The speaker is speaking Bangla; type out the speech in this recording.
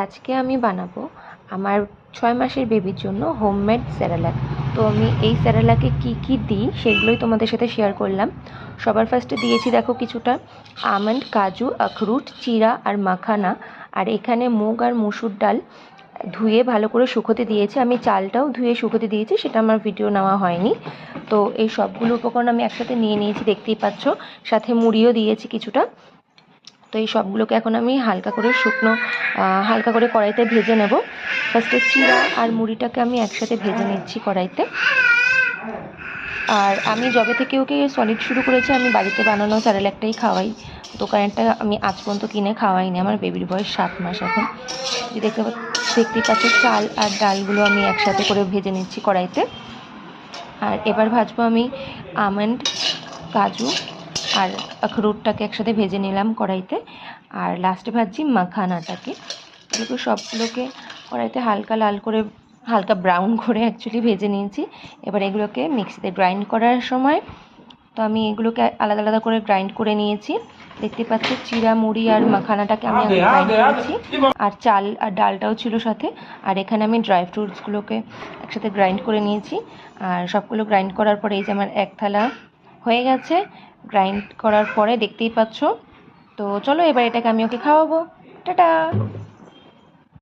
আজকে আমি বানাবো আমার 6 মাসের বেবির জন্য হোমমেড সেরেলাক। তো আমি এই সেরেলাকে কি দিই সেগুলোই তোমাদের সাথে শেয়ার করলাম। সবার ফার্স্টে দিয়েছি দেখো কিছুটা আমন্ড, কাজু, আখরুট, চিরা আর মাখানা। আর এখানে মুগ আর মসুর ডাল ধুয়ে ভালো করে শুকোতে দিয়েছি। আমি চালটাও ধুয়ে শুকোতে দিয়েছি, সেটা আমার ভিডিও নেওয়া হয়নি। তো এই সবগুলো উপকরণ আমি একসাথে নিয়ে নিয়েছি, দেখতেই পাচ্ছ। সাথে মুড়িও দিয়েছি কিছুটা। তো এই সবগুলোকে এখন আমি হালকা করে কড়াইতে ভেজে নেব। ফার্স্টে চিরা আর মুড়িটাকে আমি একসাথে ভেজে নিচ্ছি কড়াইতে। আর আমি যবে থেকে ওকে সলিড শুরু করেছি, আমি বাড়িতে বানানো সেরেলাকটাই খাওয়াই। দোকানেরটা আমি আজ পর্যন্ত কিনে খাওয়াইনি। আমার বেবির বয়স 7 মাস এখন। দেখতেই পাচ্ছ চাল আর ডালগুলো আমি একসাথে করে ভেজে নিচ্ছি কড়াইতে। আর এবার ভাজবো আমি আমন্ড, কাজু আর আখরোটটাকে একসাথে ভেজে নিলাম কড়াইতে। আর লাস্টে ভাজছি মাখানাটাকে। এগুলো সবগুলোকে কড়াইতে হালকা ব্রাউন করে অ্যাকচুয়ালি ভেজে নিয়েছি। এবার এগুলোকে মিক্সিতে গ্রাইন্ড করার সময় তো আমি এগুলোকে আলাদা আলাদা করে গ্রাইন্ড করে নিয়েছি। দেখতে পাচ্ছি চিরা, মুড়ি আর মাখানাটাকে আমি আগে গ্রাইন্ড করেছি, আর চাল আর ডালটাও ছিল সাথে। আর এখানে আমি ড্রাই ফ্রুটসগুলোকে একসাথে গ্রাইন্ড করে নিয়েছি। আর সবগুলো গ্রাইন্ড করার পরে এই যে আমার এক থালা হয়ে গেছে গ্রাইন্ড করার পরে, দেখতেই পাচ্ছ। তো চলো এবার এটাকে আমি ওকে খাওয়াবো। টাটা।